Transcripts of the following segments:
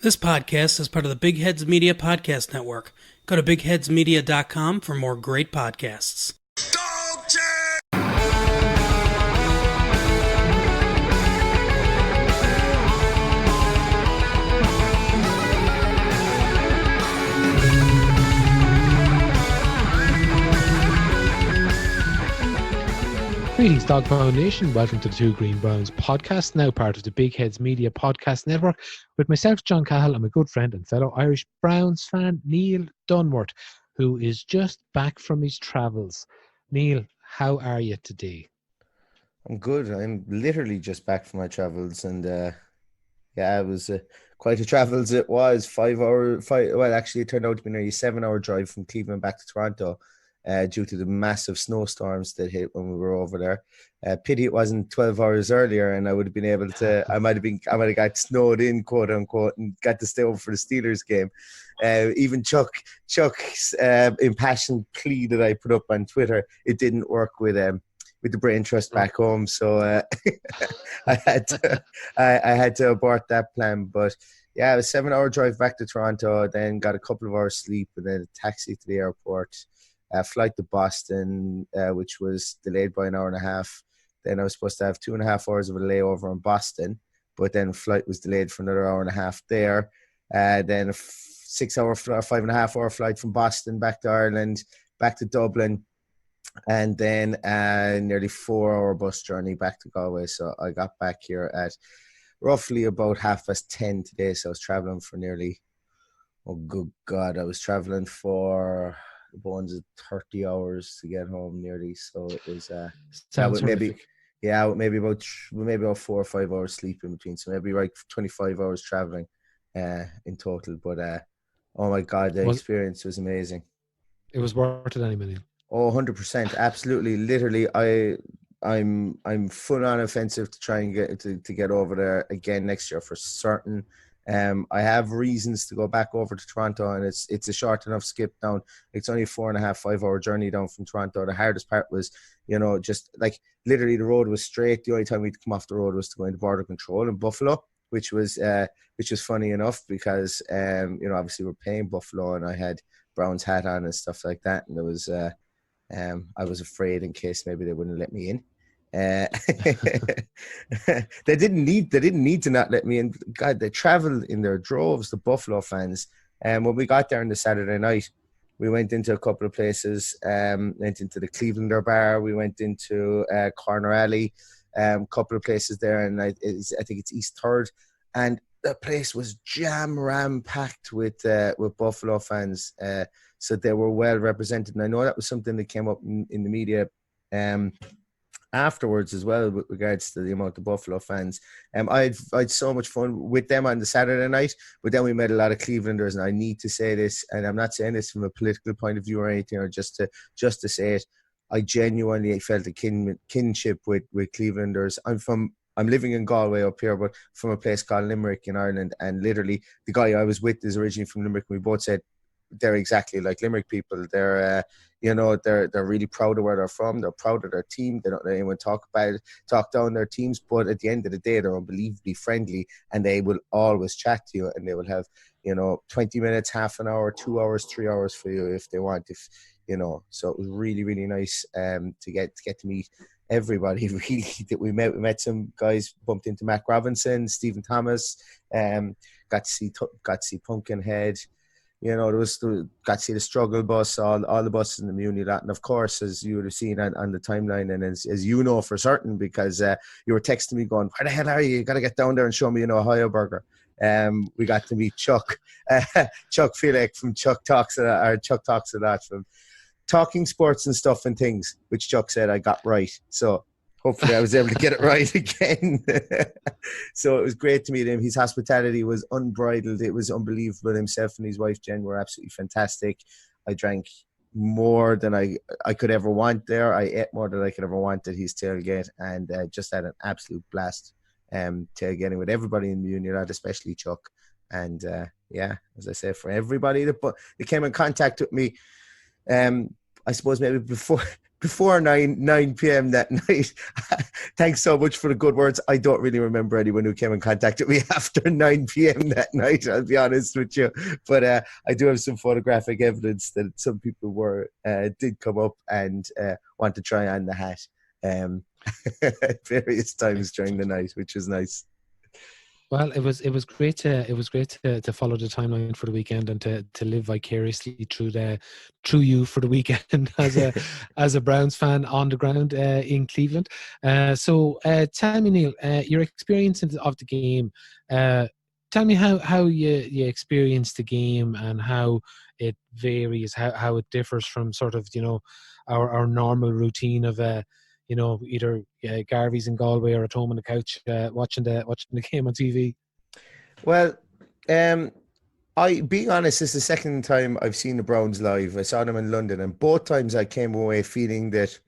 This podcast is part of the Big Heads Media Podcast Network. Go to bigheadsmedia.com for more great podcasts. Greetings, Dog Pound Nation. Welcome to the Two Green Browns podcast, now part of the Big Heads Media Podcast Network, with myself, John Cahill, and my good friend and fellow Irish Browns fan, Neil Dunworth, who is just back from his travels. Neil, how are you today? I'm good. I'm literally just back from my travels, and it was quite a travels. It was 5 hour. Well, actually, it turned out to be nearly a 7 hour drive from Cleveland back to Toronto. Due to the massive snowstorms that hit when we were over there. Pity it wasn't 12 hours earlier, and I would have been able to. I might have got snowed in, quote unquote, and got to stay over for the Steelers game. Even Chuck's impassioned plea that I put up on Twitter, it didn't work with the Brain Trust back home, so I had to abort that plan. But yeah, it was a 7 hour drive back to Toronto, then got a couple of hours sleep, and then a taxi to the airport. Flight to Boston, which was delayed by an hour and a half. Then I was supposed to have 2.5 hours of a layover in Boston, but then flight was delayed for another hour and a half there. Then a 6 hour, 5.5 hour flight from Boston back to Ireland, back to Dublin, and then nearly 4 hour bus journey back to Galway. So I got back here at roughly about 10:30 today. So I was traveling for nearly, oh good God, I was traveling for the bones of 30 hours to get home nearly. So it was maybe about 4 or 5 hours sleep in between. So maybe like 25 hours traveling in total. But oh my God, the experience was amazing. It was worth it, anyway. Oh, 100%, absolutely. Literally, I'm full on offensive to try and get over there again next year for certain. I have reasons to go back over to Toronto, and it's a short enough skip down. It's only a 4.5, 5 hour journey down from Toronto. The hardest part was, just like literally the road was straight. The only time we'd come off the road was to go into border control in Buffalo, which was funny enough because obviously we're paying Buffalo, and I had Brown's hat on and stuff like that, and there was I was afraid in case maybe they wouldn't let me in. They didn't need to not let me in. God, they traveled in their droves, the Buffalo fans. And when we got there on the Saturday night, we went into a couple of places. Went into the Clevelander bar. We went into Corner Alley. Couple of places there, and I think it's East Third, and the place was ram packed with Buffalo fans. So they were well represented, and I know that was something that came up in the media. Afterwards as well, with regards to the amount of Buffalo fans. I had so much fun with them on the Saturday night, but then we met a lot of Clevelanders, and I need to say this, and I'm not saying this from a political point of view or anything, or just to say it. I genuinely felt a kinship with Clevelanders. I'm living in Galway up here, but from a place called Limerick in Ireland, and literally the guy I was with is originally from Limerick, and we both said they're exactly like Limerick people. They're they're really proud of where they're from. They're proud of their team. They don't let anyone talk down their teams. But at the end of the day, they're unbelievably friendly, and they will always chat to you, and they will have 20 minutes, half an hour, 2 hours, 3 hours for you if they want. So it was really, really nice to get to meet everybody really that we met. We met some guys, bumped into Mac Robinson, Stephen Thomas, got to see Pumpkinhead. Got to see the struggle bus, all the buses in the Muni lot. And of course, as you would have seen on the timeline, and as you know for certain, because you were texting me going, where the hell are you? You got to get down there and show me, Ohio Burger. We got to meet Chuck Filek from Chuck Talks a Lot, from Talking Sports and Stuff and Things, which Chuck said I got right. So hopefully I was able to get it right again. So it was great to meet him. His hospitality was unbridled. It was unbelievable. Himself and his wife, Jen, were absolutely fantastic. I drank more than I could ever want there. I ate more than I could ever want at his tailgate, and just had an absolute blast tailgating with everybody in the union, especially Chuck. And as I say, for everybody that came in contact with me, I suppose maybe before 9 p.m. that night. Thanks so much for the good words. I don't really remember anyone who came and contacted me after 9 p.m. that night, I'll be honest with you. But I do have some photographic evidence that some people did come up and want to try on the hat at various times during the night, which was nice. Well, it was great to follow the timeline for the weekend and to live vicariously through you for the weekend as a Browns fan on the ground in Cleveland. So tell me, Neil, your experience of the game. Tell me how you experienced the game and how it varies, how it differs from sort of our normal routine of either Garvey's in Galway or at home on the couch watching the game on TV. Well, being honest, this is the second time I've seen the Browns live. I saw them in London, and both times I came away feeling that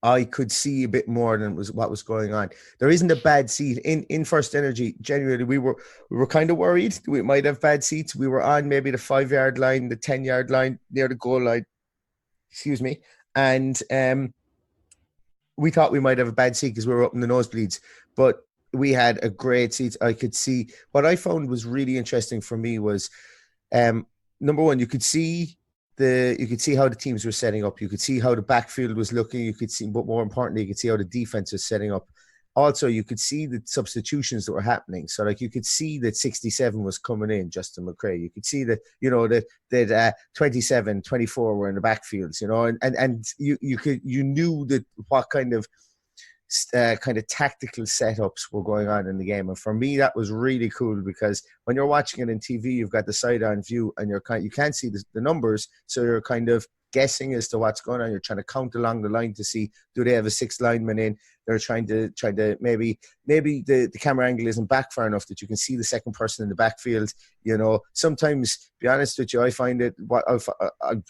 I could see a bit more than what was going on. There isn't a bad seat in First Energy. Genuinely, we were kind of worried we might have bad seats. We were on maybe the 5-yard line, the 10-yard line, near the goal line. Excuse me, and we thought we might have a bad seat because we were up in the nosebleeds, but we had a great seat. I could see what I found was really interesting for me was, number one, you could see how the teams were setting up. You could see how the backfield was looking. You could see, but more importantly, you could see how the defense was setting up. Also, you could see the substitutions that were happening. So, like, you could see that 67 was coming in, Justin McCray. You could see that, that 27, 24 were in the backfields, and you knew that what kind of tactical setups were going on in the game. And for me, that was really cool because when you're watching it on TV, you've got the side-on view and you can't see the numbers. So you're kind of guessing as to what's going on. You're trying to count along the line to see, do they have a 6th lineman in? They're trying to maybe the camera angle isn't back far enough that you can see the second person in the backfield. Sometimes, to be honest with you, I find it what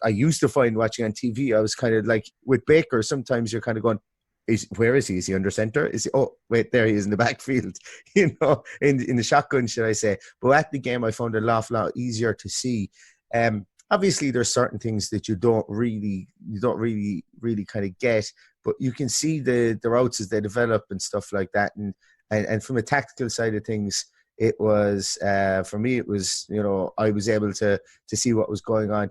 I used to find watching on TV. I was kind of like with Baker. Sometimes you're kind of going, where is he? Is he under center? Is he? Oh, wait, there he is in the backfield. In the shotgun, should I say? But at the game, I found it a lot easier to see. Obviously, there's certain things that you don't really kind of get, but you can see the routes as they develop and stuff like that. And from a tactical side of things, it was for me. It was I was able to see what was going on.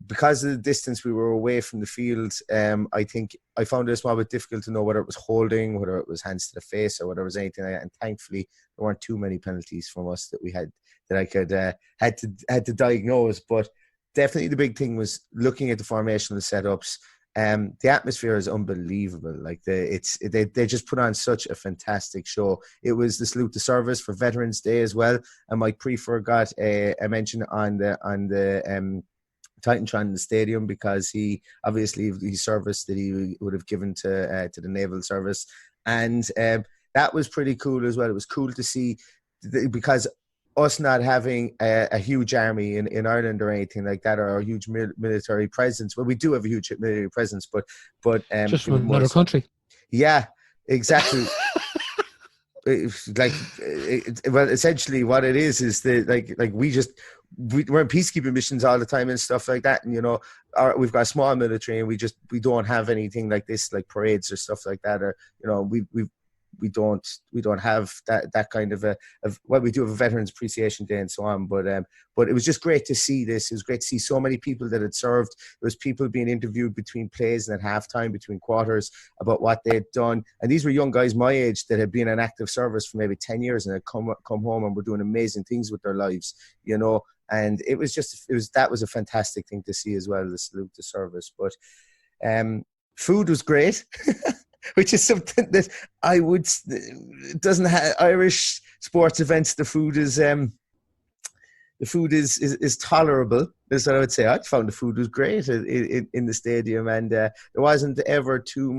Because of the distance we were away from the field, I think I found it a small bit difficult to know whether it was holding, whether it was hands to the face, or whether it was anything like that. And thankfully, there weren't too many penalties from us that we had that I could had to diagnose. But definitely, the big thing was looking at the formational setups. The atmosphere is unbelievable. Like they just put on such a fantastic show. It was the salute to service for Veterans Day as well. And Mike Prefer got a mention on the Titantron in the stadium because he service that he would have given to the naval service, and that was pretty cool as well. It was cool to see because us not having a huge army in Ireland or anything like that, or a huge military presence. Well, we do have a huge military presence, but just from another country. Yeah, exactly. Well, essentially, what it is that we're in peacekeeping missions all the time and stuff like that, and we've got a small military, and we don't have anything like this, like parades or stuff like that, or we don't have that kind of we do have a Veterans Appreciation Day and so on, but it was just great to see this. It was great to see so many people that had served. There was people being interviewed between plays and at halftime, between quarters, about what they had done, and these were young guys my age that had been in active service for maybe 10 years and had come home and were doing amazing things with their lives, and that was a fantastic thing to see as well, the salute to service. But food was great. Which is something that it doesn't have Irish sports events. The food is tolerable. That's what I would say. I found the food was great in the stadium, and there wasn't ever too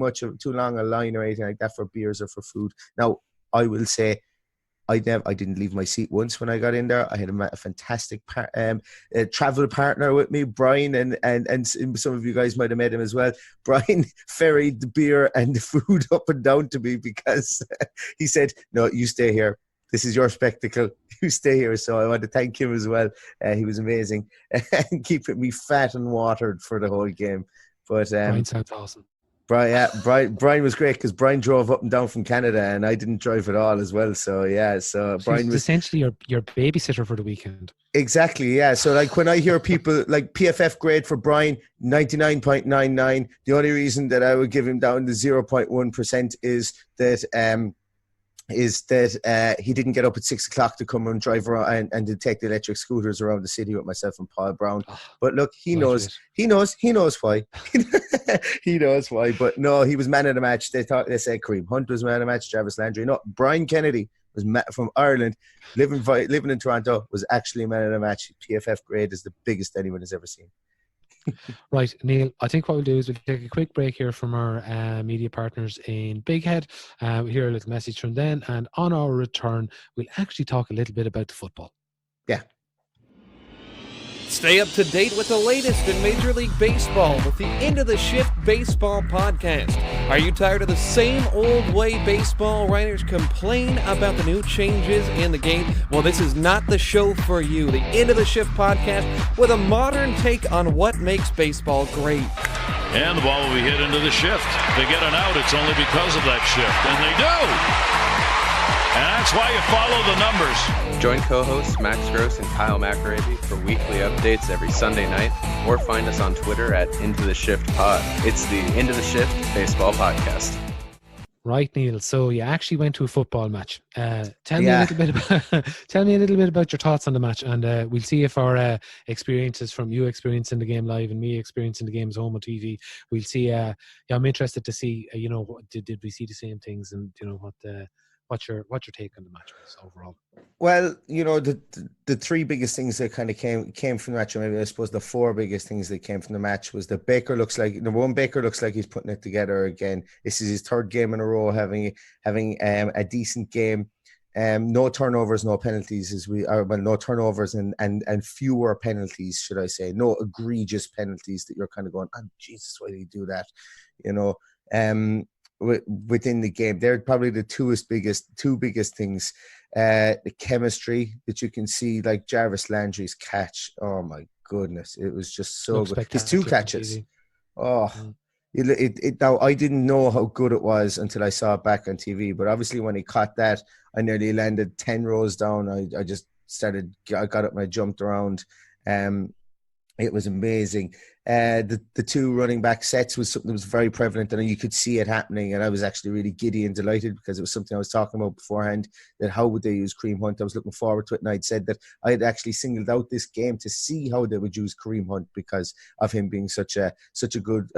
long a line or anything like that for beers or for food. Now, I will say, I didn't leave my seat once when I got in there. I had a fantastic travel partner with me, Brian, and some of you guys might have met him as well. Brian ferried the beer and the food up and down to me because he said, "No, you stay here. This is your spectacle. You stay here." So I want to thank him as well. He was amazing and keeping me fat and watered for the whole game. But Brian sounds awesome. Brian was great because Brian drove up and down from Canada, and I didn't drive at all as well. So yeah, so Brian was essentially your babysitter for the weekend. Exactly, yeah. So like when I hear people like PFF grade for Brian 99.99, the only reason that I would give him down to 0.1% is that he didn't get up at 6 o'clock to come and drive around and to take the electric scooters around the city with myself and Paul Brown. But look, he knows why. He knows why. But no, he was man of the match. They said Kareem Hunt was man of the match, Jarvis Landry. No, Brian Kennedy was from Ireland, living in Toronto, was actually man of the match. PFF grade is the biggest anyone has ever seen. Right, Neil, I think what we'll do is we'll take a quick break here from our media partners in Big Head. We'll hear a little message from them, and on our return, we'll actually talk a little bit about the football. Yeah. Stay up to date with the latest in Major League Baseball with the Into the Shift Baseball podcast. Are you tired of the same old way baseball writers complain about the new changes in the game? Well, this is not the show for you. The Into the Shift podcast with a modern take on what makes baseball great. And the ball will be hit into the shift. They get an out, it's only because of that shift. And they do! And that's why you follow the numbers. Join co-hosts Max Gross and Kyle McAravey for weekly updates every Sunday night, or find us on Twitter at Into the Shift Pod. It's the Into the Shift Baseball Podcast. Right, Neil. So you actually went to a football match. Tell me a little bit about your thoughts on the match, and we'll see if our experiences from you experiencing the game live and me experiencing the games home on TV. We'll see. I'm interested to see. Did we see the same things, and what's your take on the match overall? Well, the three biggest things that kind of came from the match, or maybe I suppose the four biggest things that came from the match, was that Baker looks like he's putting it together again. This is his third game in a row having a decent game. No turnovers, no penalties, no turnovers and fewer penalties, should I say? No egregious penalties that you're kind of going, oh, Jesus, why did he do that? Within the game, they're probably the two biggest things. The chemistry that you can see, like Jarvis Landry's catch. Oh my goodness, it was just so good. His two catches. Oh, now I didn't know how good it was until I saw it back on TV. But obviously, when he caught that, I nearly landed 10 rows down. I just started. I got up and I jumped around. It was amazing. The two running back sets was something that was very prevalent, and you could see it happening. And I was actually really giddy and delighted because it was something I was talking about beforehand, that how would they use Kareem Hunt? I was looking forward to it, and I'd said that I had actually singled out this game to see how they would use Kareem Hunt because of him being such a good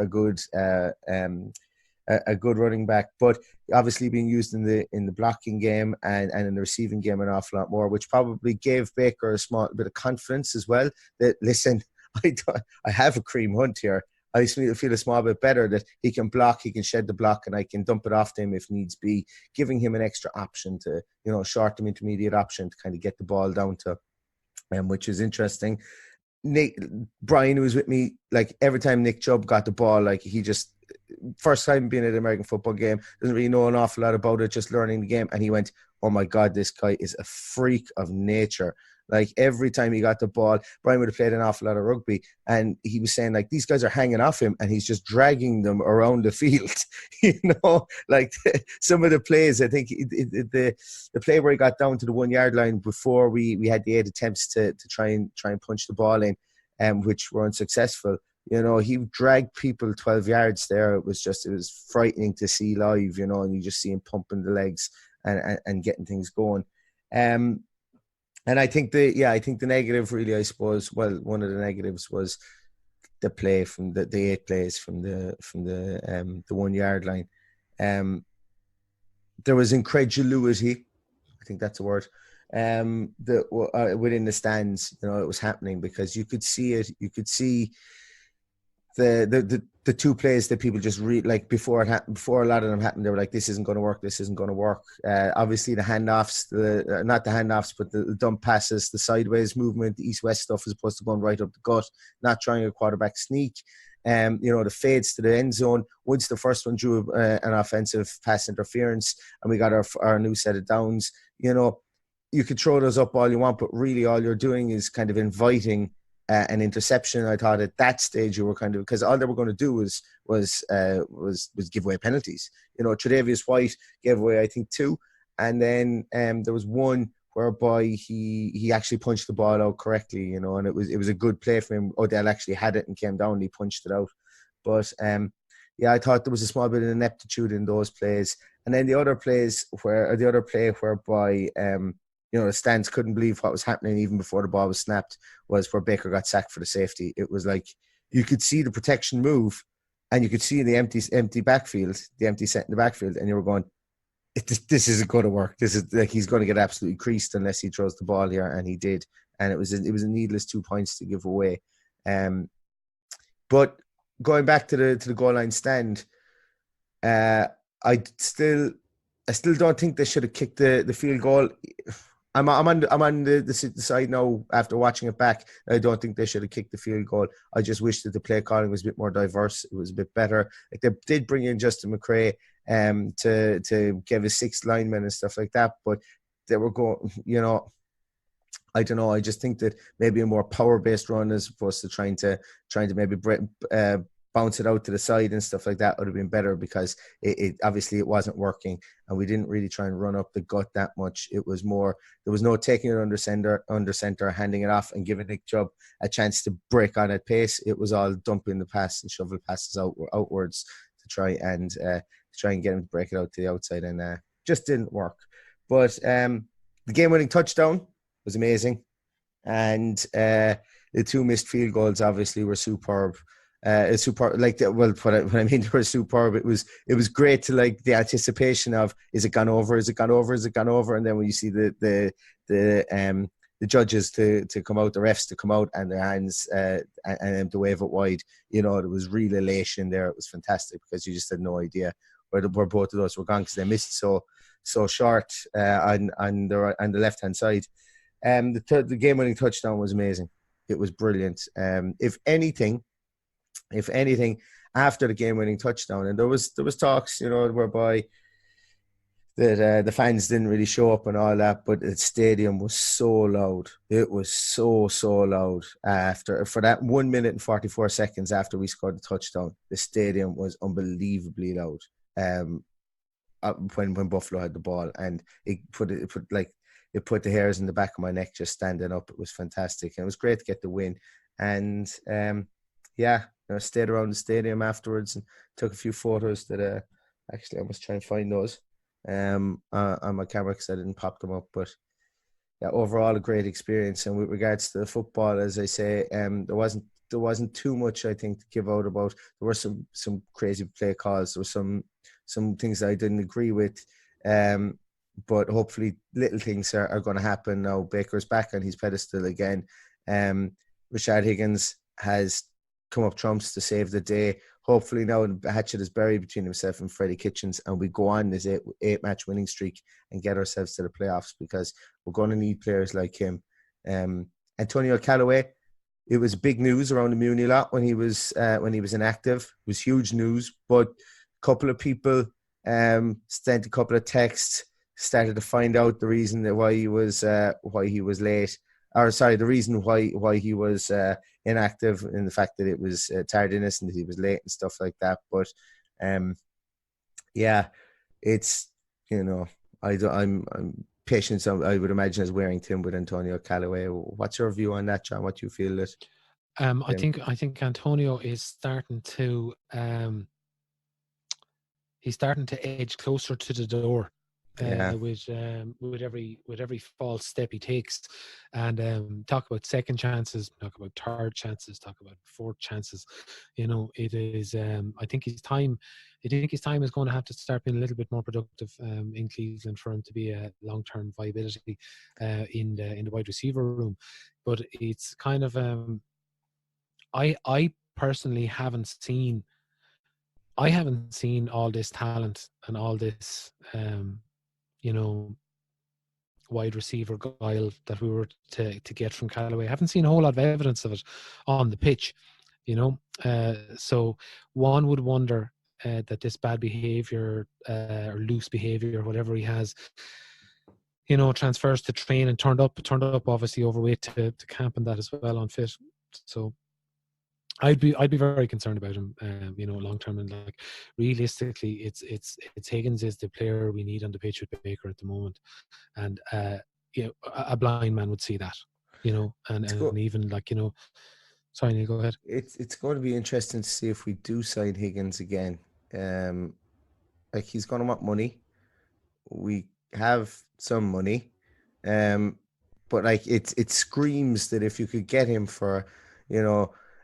running back, but obviously being used in the blocking game and in the receiving game an awful lot more, which probably gave Baker a small bit of confidence as well. That listen, I have a Kareem Hunt here. I feel a small bit better that he can block, he can shed the block, and I can dump it off to him if needs be, giving him an extra option to, short to intermediate option to kind of get the ball down to, which is interesting. Brian, who was with me, like every time Nick Chubb got the ball, like he just, first time being at an American football game, doesn't really know an awful lot about it, just learning the game, and he went, oh my God, this guy is a freak of nature. Like every time he got the ball, Brian would have played an awful lot of rugby, and he was saying like these guys are hanging off him and he's just dragging them around the field. Like some of the plays, I think the play where he got down to the 1 yard line before we had the 8 attempts to try and punch the ball in, which were unsuccessful. He dragged people 12 yards there. It was frightening to see live, and you just see him pumping the legs and getting things going. And I think the negative really, I suppose, well, one of the negatives was the play from the 8 plays from the 1 yard line. There was incredulity, I think that's a word, within the stands. It was happening because you could see it. You could see the two plays that people just read, like before it happened, before a lot of them happened, they were like, this isn't going to work, this isn't going to work. Obviously the handoffs, not the handoffs, but the dump passes, the sideways movement, the east-west stuff as opposed to going right up the gut, not trying a quarterback sneak. The fades to the end zone. Once the first one drew an offensive pass interference and we got our new set of downs, you could throw those up all you want, but really all you're doing is kind of inviting an interception. I thought at that stage you were kind of, because all they were going to do was give away penalties. You know, Tre'Davious White gave away, I think, 2, and then there was one whereby he actually punched the ball out correctly. You know, and it was a good play for him. Odell actually had it and came down and he punched it out. But yeah, I thought there was a small bit of ineptitude in those plays. And then the other play whereby you know, the stands couldn't believe what was happening even before the ball was snapped, was where Baker got sacked for the safety. It was like you could see the protection move, and you could see the empty backfield, the empty set in the backfield, and you were going, this isn't going to work. This is like he's going to get absolutely creased unless he throws the ball here, and he did. And it was a needless 2 points to give away. But going back to the goal line stand, I still don't think they should have kicked the field goal. I'm on the side now after watching it back. I don't think they should have kicked the field goal. I just wish that the play calling was a bit more diverse. It was a bit better. Like they did bring in Justin McCray to give his 6th lineman and stuff like that, but they were going, you know, I don't know. I just think that maybe a more power-based run as opposed to trying to maybe bounce it out to the side and stuff like that would have been better, because it obviously it wasn't working, and we didn't really try and run up the gut that much. It was more, there was no taking it under center, handing it off and giving Nick Chubb a chance to break on at pace. It was all dumping the pass and shovel passes outwards to try and get him to break it out to the outside, and just didn't work. But the game-winning touchdown was amazing, and the 2 missed field goals obviously were superb. It's superb. Like, well, what I mean, they were superb. It was great to, like, the anticipation of, is it gone over? Is it gone over? Is it gone over? And then when you see the judges to come out, the refs to come out, and their hands and to wave it wide, you know, there was real elation there. It was fantastic, because you just had no idea where both of those were gone, because they missed so short on the left hand side. The game-winning touchdown was amazing. It was brilliant. If anything, after the game-winning touchdown, and there was talks, you know, whereby that the fans didn't really show up and all that, but the stadium was so loud. It was so loud for that 1 minute and 44 seconds after we scored the touchdown. The stadium was unbelievably loud. When Buffalo had the ball, and it put the hairs in the back of my neck just standing up. It was fantastic, and it was great to get the win. And yeah, you know, stayed around the stadium afterwards and took a few photos that actually I must try and find those on my camera, because I didn't pop them up. But yeah, overall a great experience. And with regards to the football, as I say, there wasn't too much, I think, to give out about. There were some crazy play calls. There were some things that I didn't agree with. But hopefully little things are going to happen now. Baker's back on his pedestal again. Rashad Higgins has come up trumps to save the day. Hopefully now the hatchet is buried between himself and Freddie Kitchens, and we go on this eight-match winning streak and get ourselves to the playoffs, because we're going to need players like him. Antonio Callaway, it was big news around the Muni lot when he was inactive. It was huge news, but a couple of people sent a couple of texts, started to find out the reason why he was late. Or sorry, the reason why he was inactive, in the fact that it was tardiness and that he was late and stuff like that. But yeah, it's, you know, I'm patience, I would imagine, is wearing thin with Antonio Callaway. What's your view on that, John? What do you feel that? I think Antonio is starting to he's starting to edge closer to the door. With every false step he takes, and talk about second chances, talk about third chances, talk about fourth chances. You know, it is. I think his time is going to have to start being a little bit more productive in Cleveland for him to be a long-term viability in the wide receiver room. But it's kind of I personally haven't seen all this talent and all this you know, wide receiver guile that we were to get from Callaway. I haven't seen a whole lot of evidence of it on the pitch, you know. So one would wonder that this bad behaviour or loose behaviour or whatever he has, you know, transfers to train, and turned up obviously overweight to camp and that as well, unfit. So I'd be very concerned about him, long term. And like realistically, it's Higgins is the player we need on the pitch with Baker at the moment, and a blind man would see that, and even like sorry, Neil, go ahead. It's going to be interesting to see if we do sign Higgins again. Like he's going to want money. We have some money, but like it screams that if you could get him for,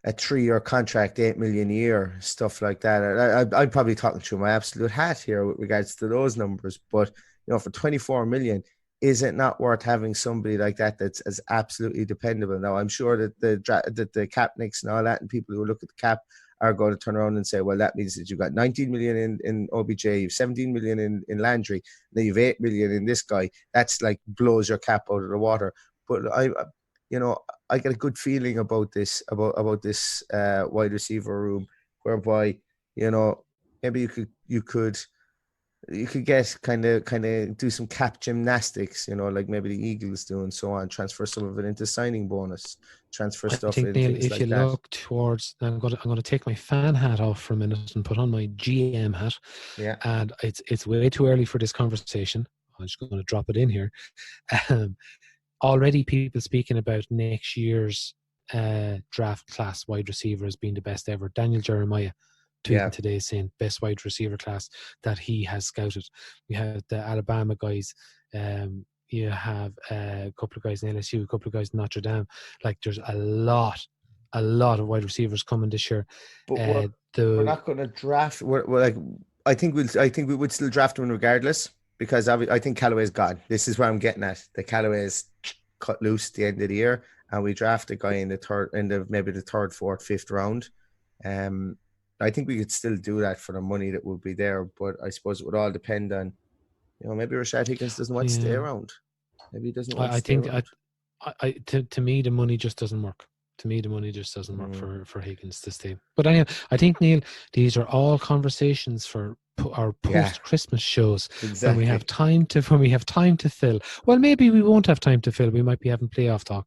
a 3-year contract, 8 million a year, stuff like that. I'm probably talking through my absolute hat here with regards to those numbers, but for 24 million, is it not worth having somebody like that that's as absolutely dependable? Now, I'm sure that the Capnicks and all that, and people who look at the cap are going to turn around and say, well, that means that you've got 19 million in OBJ, you've 17 million in Landry, then you've 8 million in this guy. That's like blows your cap out of the water. But I get a good feeling about this wide receiver room, whereby maybe you could get kind of do some cap gymnastics, like maybe the Eagles do and so on. Transfer some of it into signing bonus, transfer stuff. I think, Neil, if like you that. look towards, I'm going to take my fan hat off for a minute and put on my GM hat. Yeah. And it's way too early for this conversation. I'm just going to drop it in here. Already people speaking about next year's draft class wide receiver as being the best ever. Daniel Jeremiah tweeting today saying best wide receiver class that he has scouted. We have the Alabama guys. You have a couple of guys in LSU, a couple of guys in Notre Dame. Like there's a lot of wide receivers coming this year. But we're not going to draft. I think we would still draft one regardless, because I think Callaway's gone. This is where I'm getting at. The Callaway's cut loose at the end of the year, and we draft a guy in maybe the third, fourth, fifth round. I think we could still do that for the money that would be there, but I suppose it would all depend on, maybe Rashad Higgins doesn't want to stay around. Maybe he doesn't want to stay around. To me, the money just doesn't work. To me, the money just doesn't work for Higgins to stay. But anyway, I think, Neil, these are all conversations for our post-Christmas shows. Exactly. When we have time to fill. Well, maybe we won't have time to fill. We might be having playoff talk,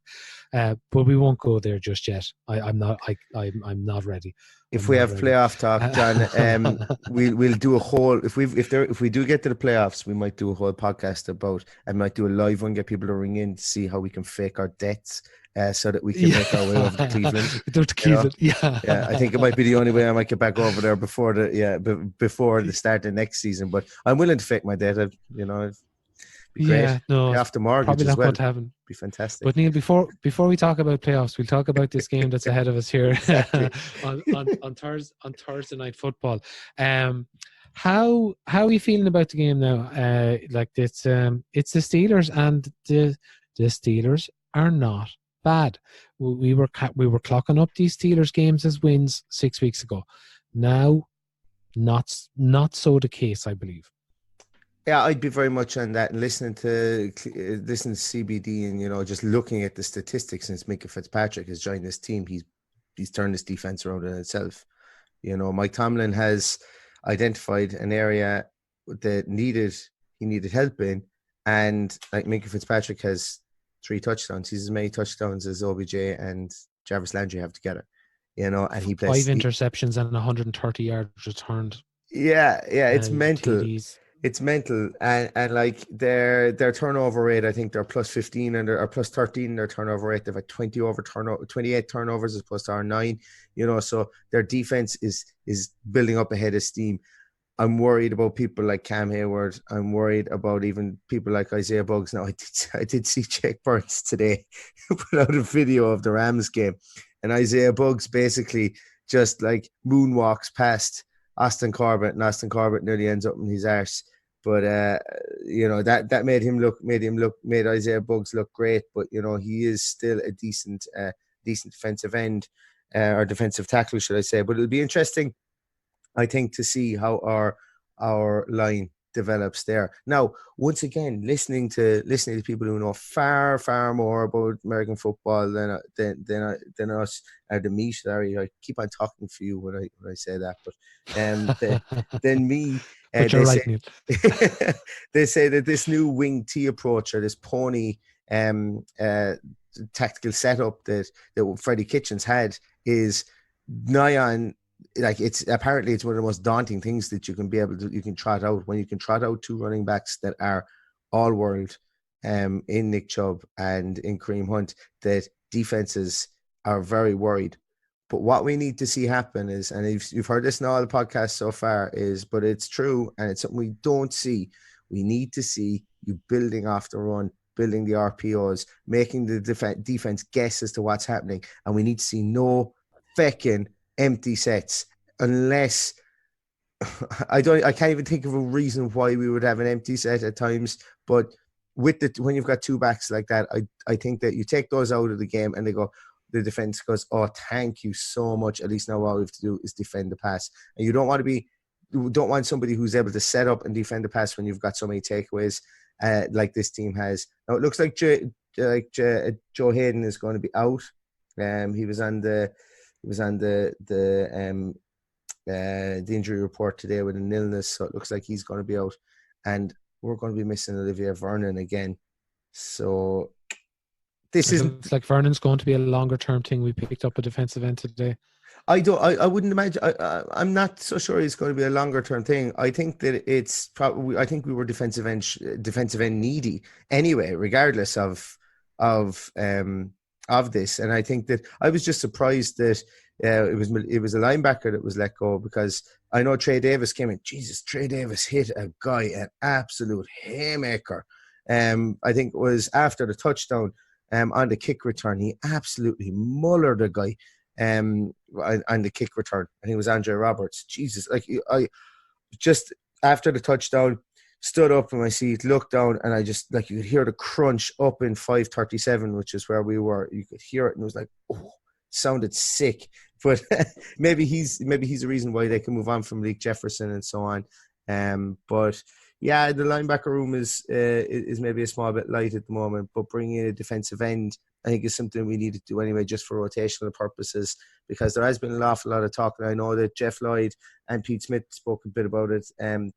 but we won't go there just yet. I'm not ready. If we have playoff talk, John, we'll do a whole. If we do get to the playoffs, we might do a whole podcast about. I might do a live one, get people to ring in to see how we can fake our debts, so that we can make our way over to Cleveland. Yeah. I think it might be the only way I might get back over there before the start of next season. But I'm willing to fake my debt. It'd be great. Pay off the mortgage probably as not well. going to happen. Be fantastic. But Neil, before we talk about playoffs, we'll talk about this game that's ahead of us here on Thursday night football. How are you feeling about the game now? Like it's the Steelers, and the Steelers are not bad. We were clocking up these Steelers games as wins 6 weeks ago. Now, not so the case, I believe. Yeah, I'd be very much on that, and listening to CBD, and just looking at the statistics since Micah Fitzpatrick has joined this team, he's turned this defense around in itself. Mike Tomlin has identified an area that he needed help in, and like Micah Fitzpatrick has 3 touchdowns. He's as many touchdowns as OBJ and Jarvis Landry have together. And he plays 5 interceptions and 130 yards returned. Yeah, it's mental. TDs. It's mental, and like their turnover rate, I think they're plus 15 or plus 13 in their turnover rate. They've had 28 turnovers as opposed to our 9. So their defense is building up ahead of steam. I'm worried about people like Cam Hayward. I'm worried about even people like Isaiah Buggs. Now, I did see Jake Burns today put out a video of the Rams game, and Isaiah Buggs basically just like moonwalks past Austin Corbett, and Austin Corbett nearly ends up in his arse. But that made Isaiah Buggs look great. But he is still a decent defensive end, or defensive tackle, should I say? But it'll be interesting, I think, to see how our line develops there. Now, once again, listening to people who know far, far more about American football than us, than me. Sorry, I keep on talking for you when I say that, but than me. But you're right, Neil. They say that this new wing T approach, or this pony tactical setup that Freddie Kitchens had is nigh on. Like it's one of the most daunting things that you can trot out when you can trot out two running backs that are all world, in Nick Chubb and in Kareem Hunt, that defenses are very worried. But what we need to see happen is, and you've heard this in all the podcasts so far, but it's true, and it's something we don't see. We need to see you building off the run, building the RPOs, making the defense guess as to what's happening, and we need to see no feckin' empty sets, unless I can't even think of a reason why we would have an empty set at times. But when you've got two backs like that, I think that you take those out of the game and the defense goes, oh, thank you so much. At least now all we have to do is defend the pass. And you don't want somebody who's able to set up and defend the pass when you've got so many takeaways like this team has. Now it looks like Joe Hayden is going to be out. He was on the injury report today with an illness, so it looks like he's going to be out, and we're going to be missing Olivia Vernon again. So it's like Vernon's going to be a longer term thing. We picked up a defensive end today. I wouldn't imagine. I'm not so sure it's going to be a longer term thing. I think that it's probably. I think we were defensive end needy anyway, regardless of this. And I think that I was just surprised that it was a linebacker that was let go, because I know Trey Davis came in. Jesus, Trey Davis hit a guy an absolute haymaker. I think it was after the touchdown on the kick return. He absolutely mullered a guy on the kick return. I think it was Andre Roberts. Jesus, like I just after the touchdown stood up in my seat, looked down, and I just, like, you could hear the crunch up in 537, which is where we were. You could hear it, and it was like, oh, sounded sick. But maybe he's the reason why they can move on from Malik Jefferson and so on. But yeah, the linebacker room is maybe a small bit light at the moment. But bringing in a defensive end, I think, is something we need to do anyway, just for rotational purposes, because there has been an awful lot of talk. And I know that Jeff Lloyd and Pete Smith spoke a bit about it on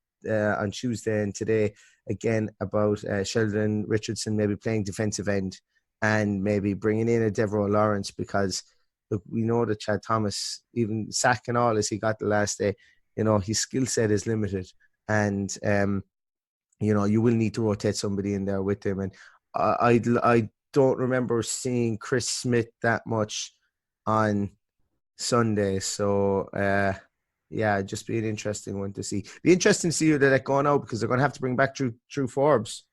Tuesday and today again about Sheldon Richardson maybe playing defensive end and maybe bringing in a Devereaux Lawrence, because look, we know that Chad Thomas, even sack and all as he got the last day, his skill set is limited, and you will need to rotate somebody in there with him. And I don't remember seeing Chris Smith that much on Sunday, so yeah, just be an interesting one to see. Be interesting to see who they let go now, because they're going to have to bring back Drew Forbes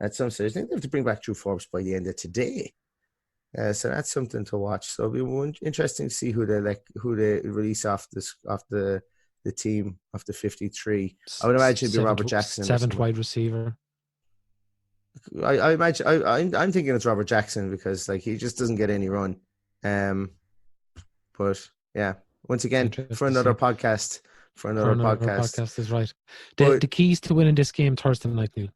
at some stage. I think they have to bring back Drew Forbes by the end of today. So that's something to watch. So it'll be interesting to see who they release off the team, off the 53. I would imagine it'd be Robert Jackson. Seventh wide receiver. I imagine I'm thinking it's Robert Jackson, because like he just doesn't get any run. But yeah. Once again, for another podcast. Podcast is right. The keys to winning this game Thursday night, Neil.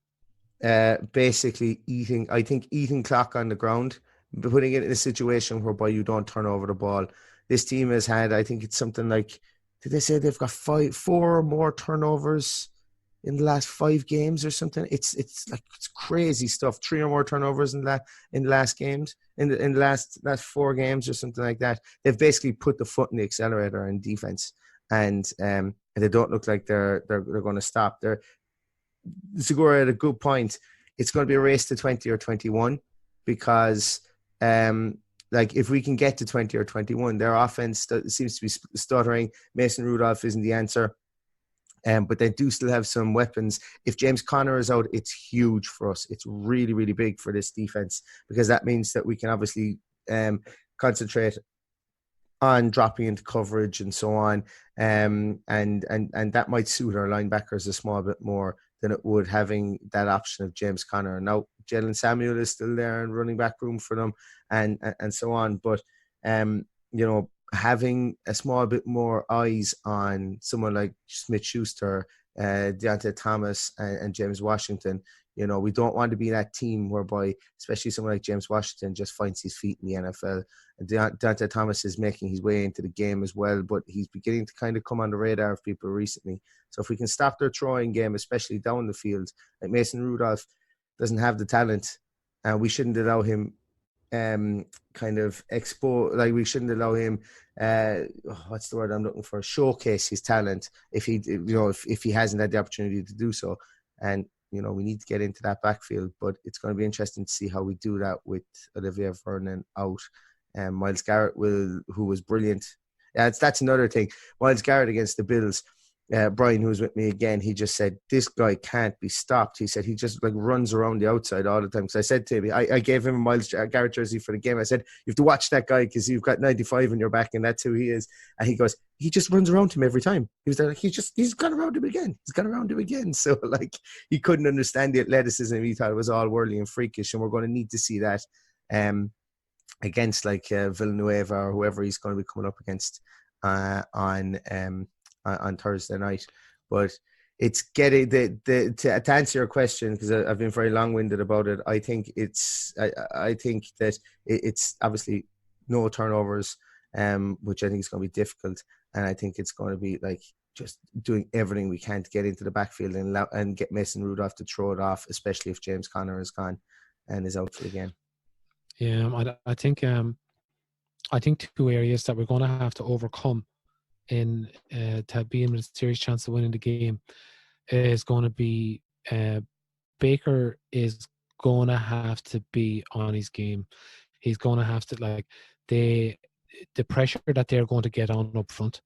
Basically eating clock on the ground, putting it in a situation whereby you don't turn over the ball. This team has had, I think it's something like, did they say they've got 4 or more turnovers in the last 5 games or something? It's crazy stuff. 3 or more turnovers in the last games, in the last 4 games or something like that. They've basically put the foot in the accelerator in defense, and they don't look like they're going to stop. Segura had a good point. It's going to be a race to 20 or 21, because like if we can get to 20 or 21, their offense seems to be stuttering. Mason Rudolph isn't the answer. But they do still have some weapons. If James Conner is out, it's huge for us. It's really, really big for this defense, because that means that we can obviously concentrate on dropping into coverage and so on. And that might suit our linebackers a small bit more than it would having that option of James Conner. Now, Jalen Samuel is still there and running back room for them and so on. But, having a small bit more eyes on someone like Smith-Schuster, Deontay Thomas, and James Washington, we don't want to be that team whereby, especially someone like James Washington, just finds his feet in the NFL. And Deontay Thomas is making his way into the game as well, but he's beginning to kind of come on the radar of people recently. So if we can stop their throwing game, especially down the field, like Mason Rudolph doesn't have the talent, and we shouldn't allow him kind of we shouldn't allow him, what's the word I'm looking for, showcase his talent if he hasn't had the opportunity to do so. And we need to get into that backfield, but it's going to be interesting to see how we do that with Olivier Vernon out. Myles Garrett who was brilliant. That's another thing. Myles Garrett against the Bills, Brian, who was with me again, he just said, this guy can't be stopped. He said he just runs around the outside all the time. So I said to him, I gave him a Myles Garrett jersey for the game. I said, you have to watch that guy because you've got 95 in your back and that's who he is. And he goes, he just runs around him every time. He was like, he's gone around him again. He's gone around him again. So he couldn't understand the athleticism. He thought it was all whirly and freakish. And we're going to need to see that against Villanueva or whoever he's going to be coming up against on Thursday night. But it's getting to answer your question, because I've been very long-winded about it. I think that it's obviously no turnovers, which I think is going to be difficult, and I think it's going to be just doing everything we can to get into the backfield and get Mason Rudolph to throw it off, especially if James Conner is gone and is out for the game. Yeah, I think two areas that we're going to have to overcome to be in a serious chance of winning the game is going to be Baker is going to have to be on his game. He's going to have to the pressure that they're going to get on up front.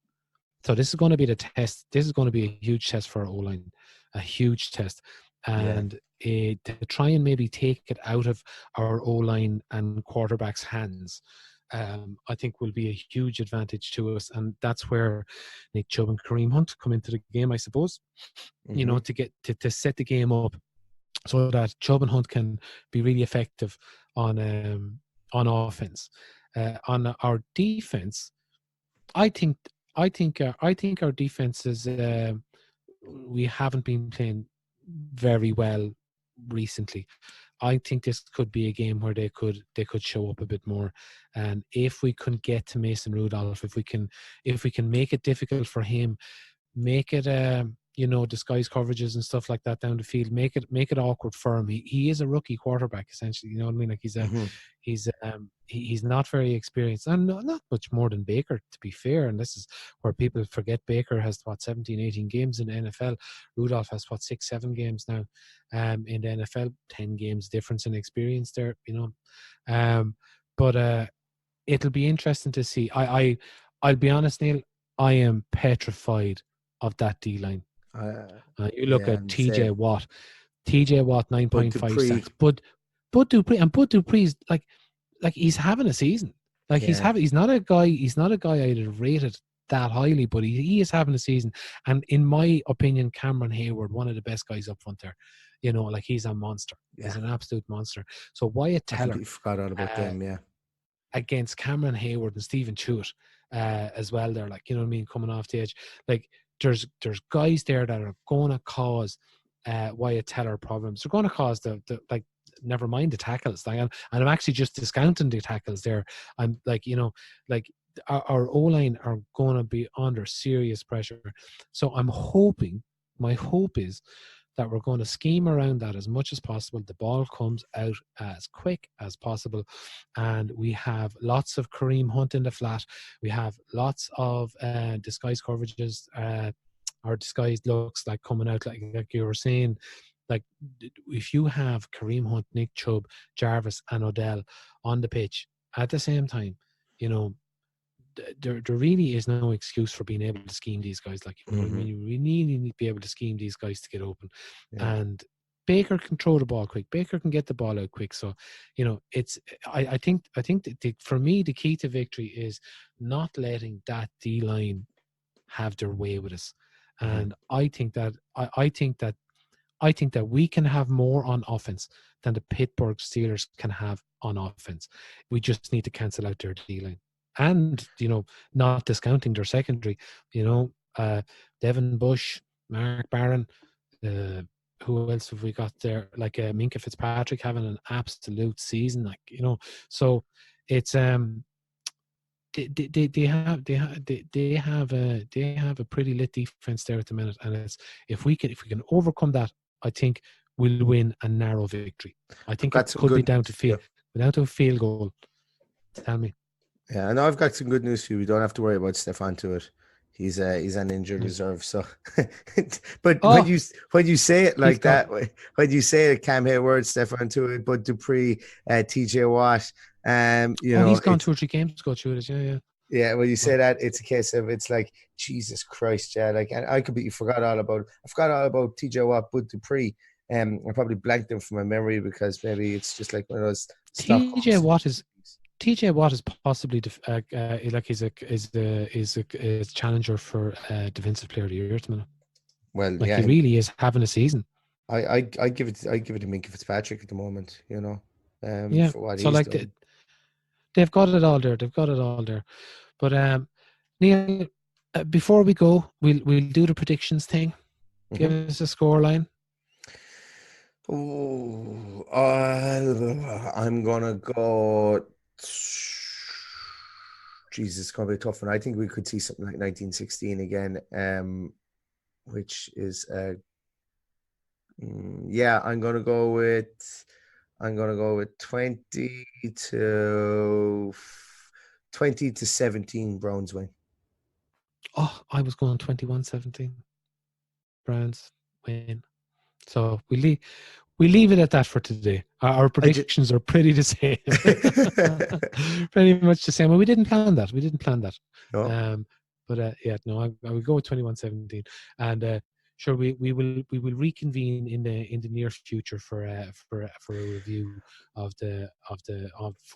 So this is going to be the test. This is going to be a huge test for our O-line, a huge test. And to try and maybe take it out of our O-line and quarterback's hands, I think will be a huge advantage to us. And that's where Nick Chubb and Kareem Hunt come into the game, I suppose, to get to set the game up so that Chubb and Hunt can be really effective on offense. On our defense, I think our defense is we haven't been playing very well recently. I think this could be a game where they could show up a bit more, and if we can get to Mason Rudolph, if we can make it difficult for him, make it disguise coverages and stuff like that down the field, make it awkward for him. He is a rookie quarterback essentially, you know what I mean? He's not very experienced, and not much more than Baker, to be fair. And this is where people forget Baker has 17, 18 games in the NFL. Rudolph has 6-7 games now in the NFL, 10 games difference in experience there, but it'll be interesting to see. I'll be honest, Neil, I am petrified of that D-line. You look at TJ Watt, 9.5 sacks, Bud Dupree's like he's having a season. He's not a guy I'd have rated that highly, but he is having a season. And in my opinion, Cameron Hayward, one of the best guys up front there. He's a monster. Yeah. He's an absolute monster. So Wyatt Teller, you forgot all about them, against Cameron Hayward and Stephen Tuitt as well. They're coming off the edge. There's guys there that are going to cause Wyatt Teller problems. They're going to cause the never mind the tackles. And I'm actually just discounting the tackles there. I'm our O-line are going to be under serious pressure. So my hope is that we're going to scheme around that as much as possible. The ball comes out as quick as possible. And we have lots of Kareem Hunt in the flat. We have lots of disguise coverages or disguised looks coming out like you were saying. If you have Kareem Hunt, Nick Chubb, Jarvis and Odell on the pitch at the same time, there really is no excuse for being able to scheme these guys. You really need to be able to scheme these guys to get open. Yeah. And Baker can throw the ball quick. Baker can get the ball out quick. So, I think for me, the key to victory is not letting that D-line have their way with us. And I think that we can have more on offense than the Pittsburgh Steelers can have on offense. We just need to cancel out their D-line. And, not discounting their secondary, Devin Bush, Mark Barron, who else have we got there? Minkah Fitzpatrick having an absolute season, so it's they have a pretty lit defense there at the minute, and it's if we can overcome that, I think we'll win a narrow victory. I think that could be down to field. We're down to a field goal. Tell me. Yeah, I know I've got some good news for you. We don't have to worry about Stefan Tuitt. He's an injured reserve. So, but Oh. when you say it like He's got- that, when you say it, Cam Hayward, Stefan Tuitt, Bud Dupree, TJ Watt, he's gone 2 or 3 games to go through it. Yeah. Yeah, when you say that, it's a case of it's like Jesus Christ, yeah. Like, and I completely forgot all about TJ Watt, Bud Dupree. I probably blanked them from my memory because maybe it's just like one of those. TJ Watt is possibly he's a challenger for defensive player of the year at the minute. Well, Like, yeah, he really is having a season. I give it to Minkah Fitzpatrick at the moment. You know, Yeah. for what So he's like done. they've got it all there. But Neil, before we go, we'll do the predictions thing. Give us a scoreline. Oh, I'm gonna go. Jesus, it's gonna be a tough one. I think we could see something like 1916 again, which is yeah. I'm gonna go with 20 to 17 Browns win. Oh, I was going 21-17. Browns win. So we leave it at that for today. Our predictions are pretty the same. Pretty much the same. Well, we didn't plan that. No. I would go with 21-17. And sure, we will reconvene in the near future for a review of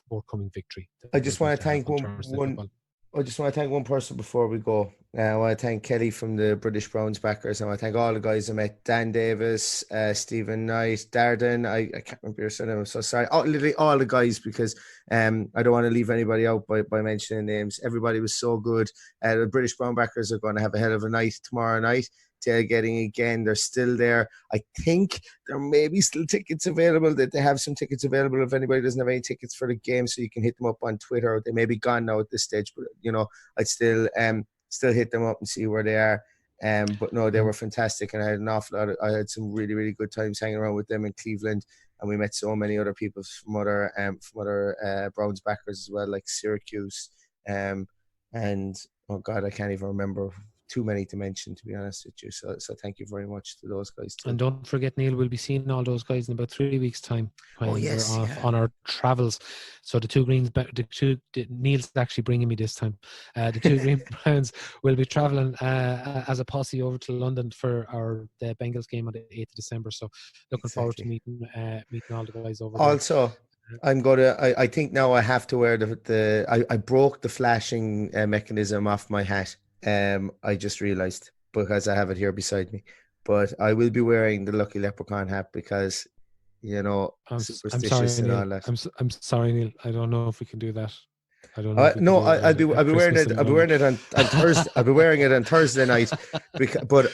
forthcoming victory. I just want to thank one person before we go. I want to thank Kelly from the British Browns backers. I want to thank all the guys I met: Dan Davis, Stephen Knight, Darden. I can't remember your surname. I'm so sorry. Literally all the guys, because I don't want to leave anybody out by mentioning names. Everybody was so good. The British Brown backers are going to have a hell of a night tomorrow night. Tailgating again. They're still there. I think there may be still tickets available. That they have some tickets available if anybody doesn't have any tickets for the game, so you can hit them up on Twitter. They may be gone now at this stage, but I'd still hit them up and see where they are. But no, they were fantastic, and I had some really, really good times hanging around with them in Cleveland, and we met so many other people from other Browns backers as well, like Syracuse, and oh God, I can't even remember. Too many to mention, to be honest with you. So thank you very much to those guys too. And don't forget, Neil, we'll be seeing all those guys in about 3 weeks' time when we're off on our travels. So Neil's actually bringing me this time. The two Green Browns will be travelling as a posse over to London for the Bengals game on the 8th of December. So looking forward to meeting all the guys over there. Also, I think now I have to wear I broke the flashing mechanism off my hat. I just realized, because I have it here beside me, but I will be wearing the Lucky Leprechaun hat because, superstitious and all that. I'm sorry, Neil. I don't know if we can do that. I don't know. I'll be wearing it. I'll be wearing it on Thursday. I'll be wearing it on Thursday night. But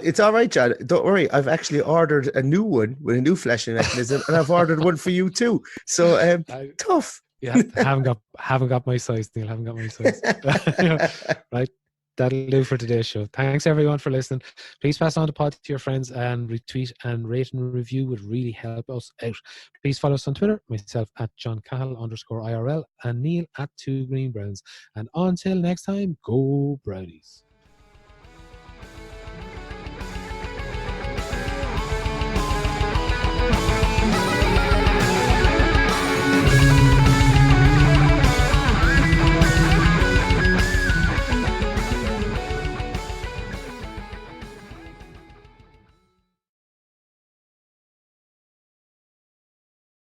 it's all right, John. Don't worry. I've actually ordered a new one with a new flashing mechanism, and I've ordered one for you too. So tough. Yeah, haven't got my size, Neil. Haven't got my size. Right. That'll do for today's show. Thanks everyone for listening. Please pass on the pod to your friends and retweet and rate and review would really help us out. Please follow us on Twitter, myself at John Cahill _IRL and Neil at 2 Green Browns. And until next time, go Brownies.